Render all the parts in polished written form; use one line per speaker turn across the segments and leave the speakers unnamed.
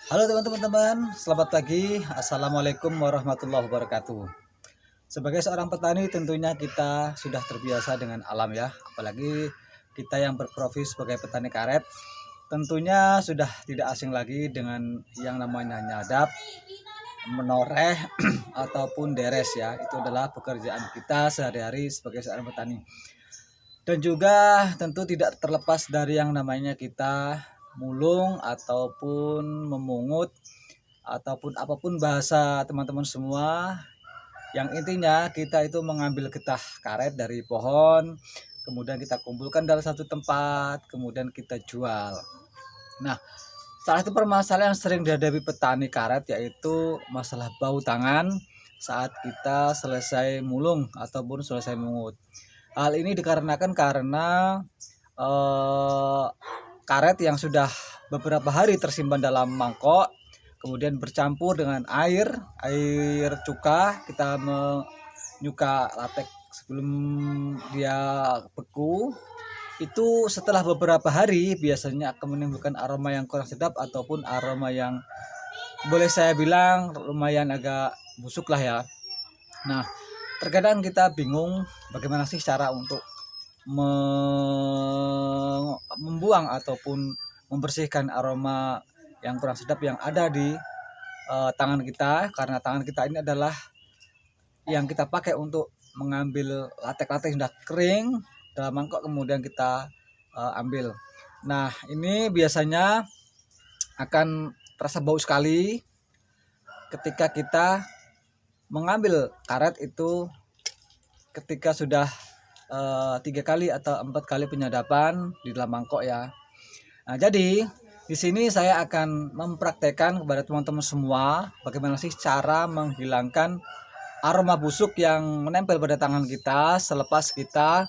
Halo teman-teman, selamat pagi. Assalamualaikum warahmatullahi wabarakatuh. Sebagai seorang petani tentunya kita sudah terbiasa dengan alam ya. Apalagi kita yang berprofesi sebagai petani karet, tentunya sudah tidak asing lagi dengan yang namanya nyadap, menoreh, ataupun deres ya. Itu adalah pekerjaan kita sehari-hari sebagai seorang petani. Dan juga tentu tidak terlepas dari yang namanya kita mulung ataupun memungut ataupun apapun bahasa teman-teman semua, yang intinya kita itu mengambil getah karet dari pohon, kemudian kita kumpulkan dalam satu tempat, kemudian kita jual. Nah, salah satu permasalahan yang sering dihadapi petani karet yaitu masalah bau tangan saat kita selesai mulung ataupun selesai mengut. Hal ini dikarenakan karena eh, karet yang sudah beberapa hari tersimpan dalam mangkok kemudian bercampur dengan air cuka, kita menyuka latek sebelum dia beku. Itu setelah beberapa hari biasanya akan menimbulkan aroma yang kurang sedap ataupun aroma yang boleh saya bilang lumayan agak busuk lah ya. Nah, terkadang kita bingung bagaimana sih cara untuk membuang ataupun membersihkan aroma yang kurang sedap yang ada di tangan kita, karena tangan kita ini adalah yang kita pakai untuk mengambil latek-latek yang sudah kering dalam mangkok kemudian kita ambil. Nah, ini biasanya akan terasa bau sekali ketika kita mengambil karet itu ketika sudah 3 kali atau 4 kali penyadapan di dalam mangkok ya. Nah, jadi di sini saya akan mempraktekkan kepada teman-teman semua bagaimana sih cara menghilangkan aroma busuk yang menempel pada tangan kita selepas kita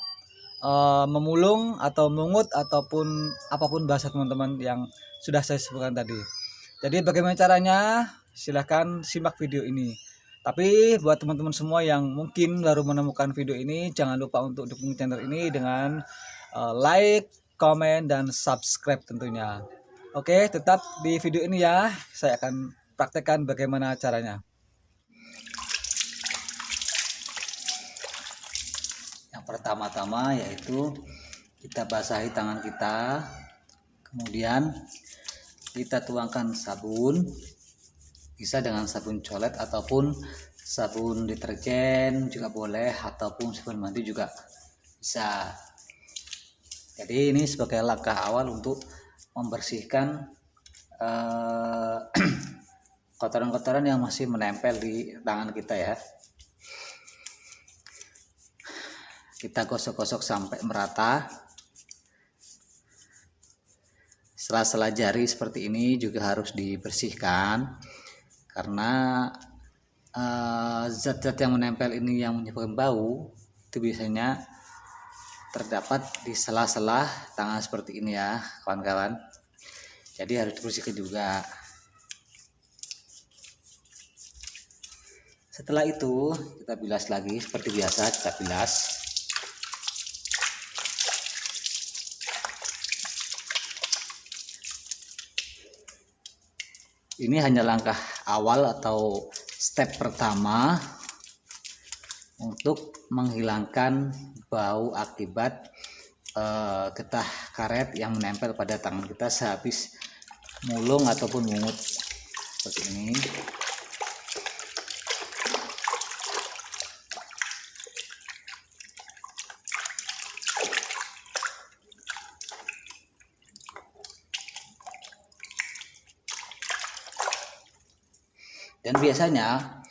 memulung atau mengut ataupun apapun bahasa teman-teman yang sudah saya sebutkan tadi. Jadi bagaimana caranya? Silahkan simak video ini. Tapi buat teman-teman semua yang mungkin baru menemukan video ini, jangan lupa untuk dukung channel ini dengan like, komen, dan subscribe tentunya. Oke, tetap di video ini ya. Saya akan praktekkan bagaimana caranya. Yang pertama-tama yaitu kita basahi tangan kita, kemudian kita tuangkan sabun, bisa dengan sabun colet ataupun sabun deterjen juga boleh, ataupun sabun mandi juga bisa. Jadi ini sebagai langkah awal untuk membersihkan kotoran-kotoran yang masih menempel di tangan kita ya. Kita gosok-gosok sampai merata. Sela-sela jari seperti ini juga harus dibersihkan karena zat-zat yang menempel ini yang menyebabkan bau itu biasanya terdapat di sela-sela tangan seperti ini ya kawan-kawan. Jadi harus dibersihkan juga. Setelah itu kita bilas lagi seperti biasa, kita bilas. Ini hanya langkah awal atau step pertama untuk menghilangkan bau akibat getah karet yang menempel pada tangan kita sehabis mulung ataupun mungut seperti ini. Dan biasanya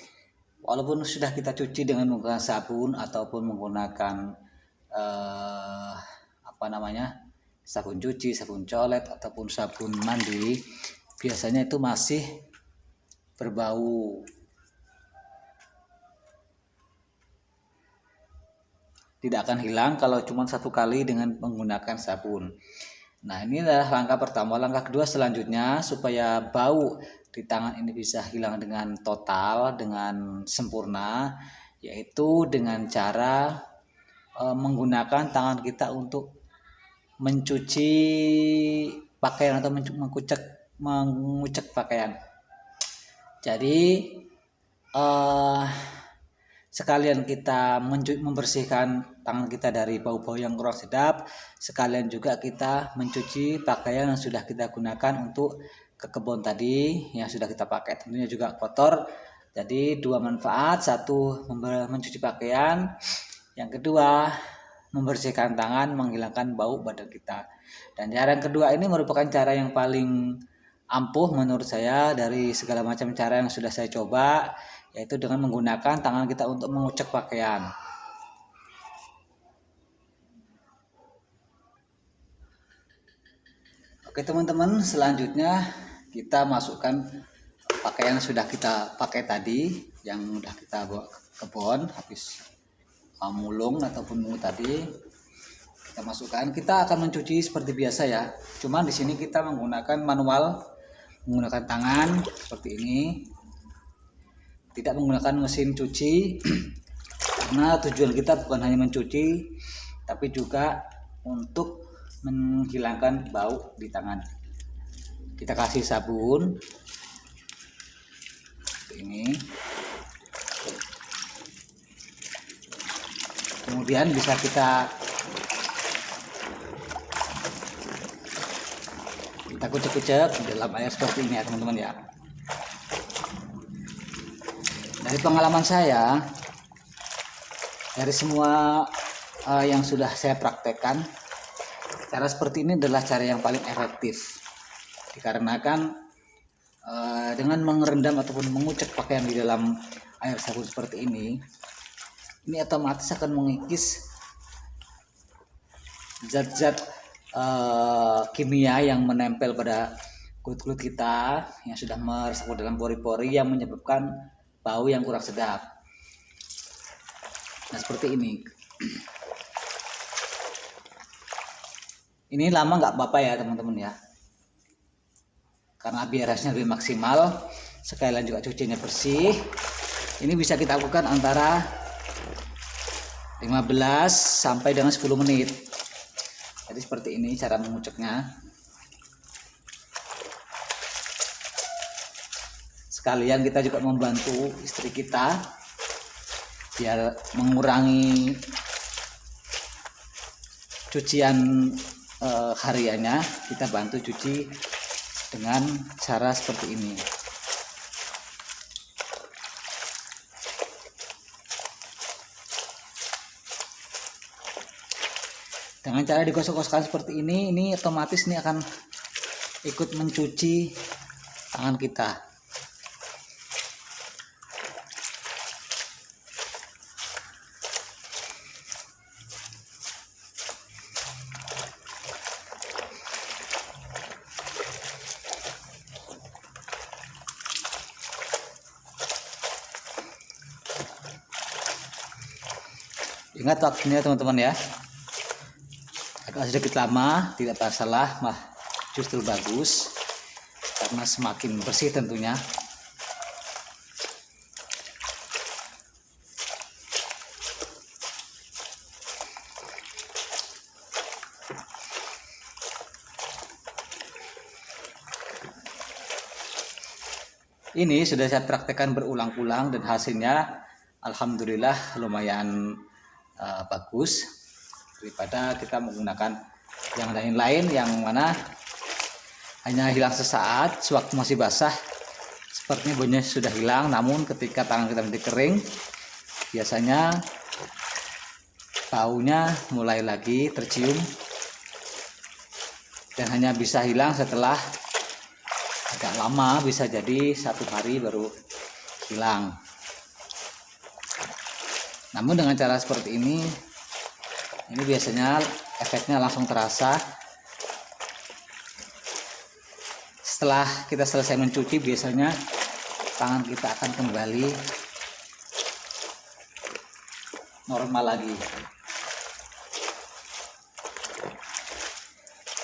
walaupun sudah kita cuci dengan menggunakan sabun ataupun menggunakan sabun cuci, sabun colet ataupun sabun mandi, biasanya itu masih berbau. Tidak akan hilang kalau cuma satu kali dengan menggunakan sabun. Nah, ini adalah langkah pertama. Langkah kedua selanjutnya supaya bau di tangan ini bisa hilang dengan total, dengan sempurna, yaitu dengan cara menggunakan tangan kita untuk mencuci pakaian atau mengkucek mengucek pakaian. Jadi sekalian kita membersihkan tangan kita dari bau-bau yang kurang sedap, sekalian juga kita mencuci pakaian yang sudah kita gunakan untuk ke kebun tadi yang sudah kita pakai, tentunya juga kotor. Jadi dua manfaat, satu mencuci pakaian, yang kedua membersihkan tangan, menghilangkan bau badan kita. Dan cara yang kedua ini merupakan cara yang paling ampuh menurut saya dari segala macam cara yang sudah saya coba, yaitu dengan menggunakan tangan kita untuk mengucek pakaian. Oke teman-teman, selanjutnya kita masukkan pakaian yang sudah kita pakai tadi, yang sudah kita bawa ke kebun habis mulung ataupun mungut tadi, kita masukkan. Kita akan mencuci seperti biasa ya, cuman di sini kita menggunakan manual, menggunakan tangan seperti ini, tidak menggunakan mesin cuci karena tujuan kita bukan hanya mencuci tapi juga untuk menghilangkan bau di tangan. Kita kasih sabun seperti ini, kemudian bisa kita kucek-kucek di dalam air seperti ini ya teman-teman ya. Dari pengalaman saya, dari semua yang sudah saya praktekkan, cara seperti ini adalah cara yang paling efektif. Dikarenakan dengan merendam ataupun mengucek pakaian di dalam air sabun seperti ini otomatis akan mengikis zat-zat kimia yang menempel pada kulit-kulit kita yang sudah meresap dalam pori-pori yang menyebabkan bau yang kurang sedap. Nah seperti ini. Ini lama nggak apa-apa ya teman-teman ya, karena biar hasilnya lebih maksimal. Sekalian juga cucinya bersih. Ini bisa kita lakukan antara 15 sampai dengan 10 menit. Jadi seperti ini cara menguceknya. Sekalian kita juga membantu istri kita biar mengurangi cucian hariannya. Kita bantu cuci dengan cara seperti ini. Dengan cara digosok-gosokkan seperti ini otomatis ini akan ikut mencuci tangan kita. Ingat waktunya teman-teman ya, agak sedikit lama tidak masalah, justru bagus karena semakin bersih tentunya. Ini sudah saya praktekkan berulang-ulang dan hasilnya alhamdulillah lumayan bagus daripada kita menggunakan yang lain-lain yang mana hanya hilang sesaat sewaktu masih basah, sepertinya baunya sudah hilang, namun ketika tangan kita menjadi kering biasanya baunya mulai lagi tercium dan hanya bisa hilang setelah agak lama, bisa jadi 1 hari baru hilang. Namun dengan cara seperti ini biasanya efeknya langsung terasa. Setelah kita selesai mencuci biasanya tangan kita akan kembali normal lagi.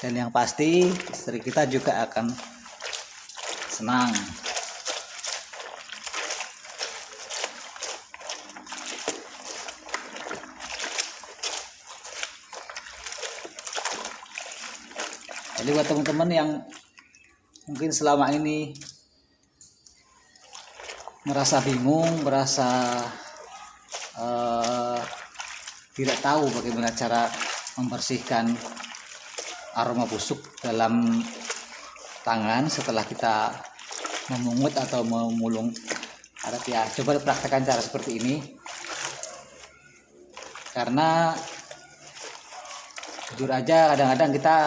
Dan yang pasti istri kita juga akan senang. Jadi buat teman-teman yang mungkin selama ini merasa bingung, merasa tidak tahu bagaimana cara membersihkan aroma busuk dalam tangan setelah kita memungut atau memulung adat ya. Coba dipraktekkan cara seperti ini, karena jujur aja kadang-kadang kita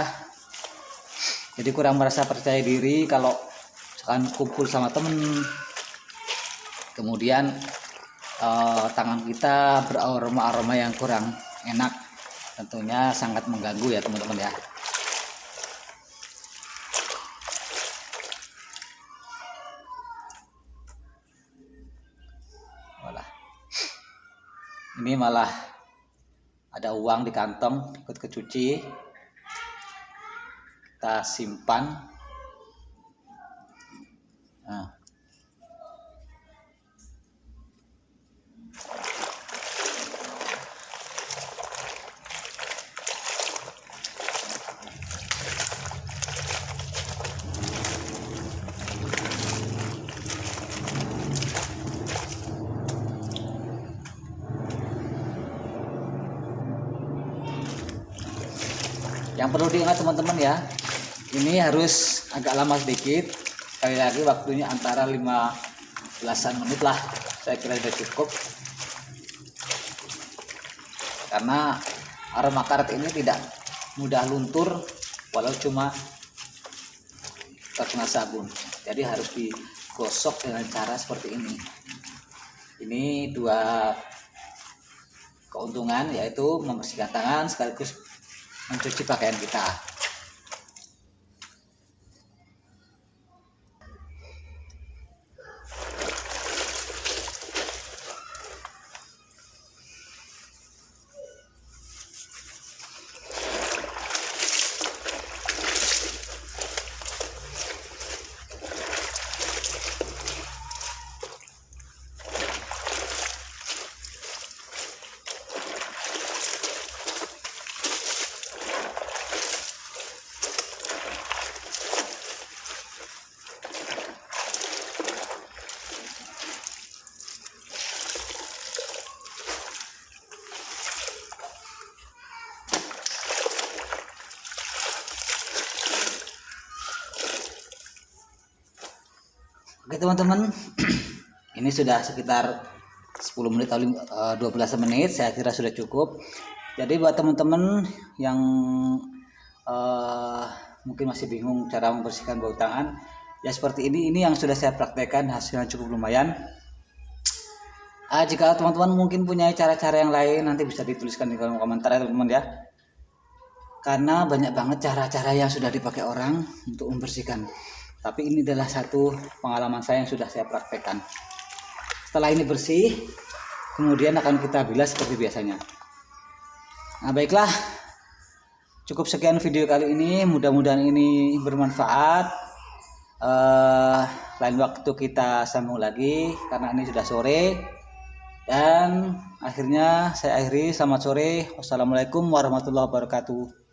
jadi kurang merasa percaya diri kalau misalkan kumpul sama temen, kemudian tangan kita beraroma-aroma yang kurang enak, tentunya sangat mengganggu ya teman-teman ya. Ini malah ada uang di kantong, ikut kecuci, kita simpan. Nah. Yang perlu diingat teman-teman ya, ini harus agak lama sedikit. Sekali lagi waktunya antara 15-an menit lah, saya kira sudah cukup. Karena aroma karet ini tidak mudah luntur walau cuma terkena sabun. Jadi harus digosok dengan cara seperti ini. Ini dua keuntungan, yaitu membersihkan tangan sekaligus mencuci pakaian kita. Oke teman-teman, ini sudah sekitar 10 menit atau 12 menit, saya kira sudah cukup. Jadi buat teman-teman yang mungkin masih bingung cara membersihkan bau tangan, ya seperti ini yang sudah saya praktekkan, hasilnya cukup lumayan. Jika teman-teman mungkin punya cara-cara yang lain, nanti bisa dituliskan di kolom komentar ya teman-teman ya. Karena banyak banget cara-cara yang sudah dipakai orang untuk membersihkan. Tapi ini adalah satu pengalaman saya yang sudah saya praktekkan. Setelah ini bersih, kemudian akan kita bilas seperti biasanya. Nah baiklah, cukup sekian video kali ini. Mudah-mudahan ini bermanfaat. Lain waktu kita sambung lagi karena ini sudah sore. Dan akhirnya saya akhiri. Selamat sore. Wassalamualaikum warahmatullahi wabarakatuh.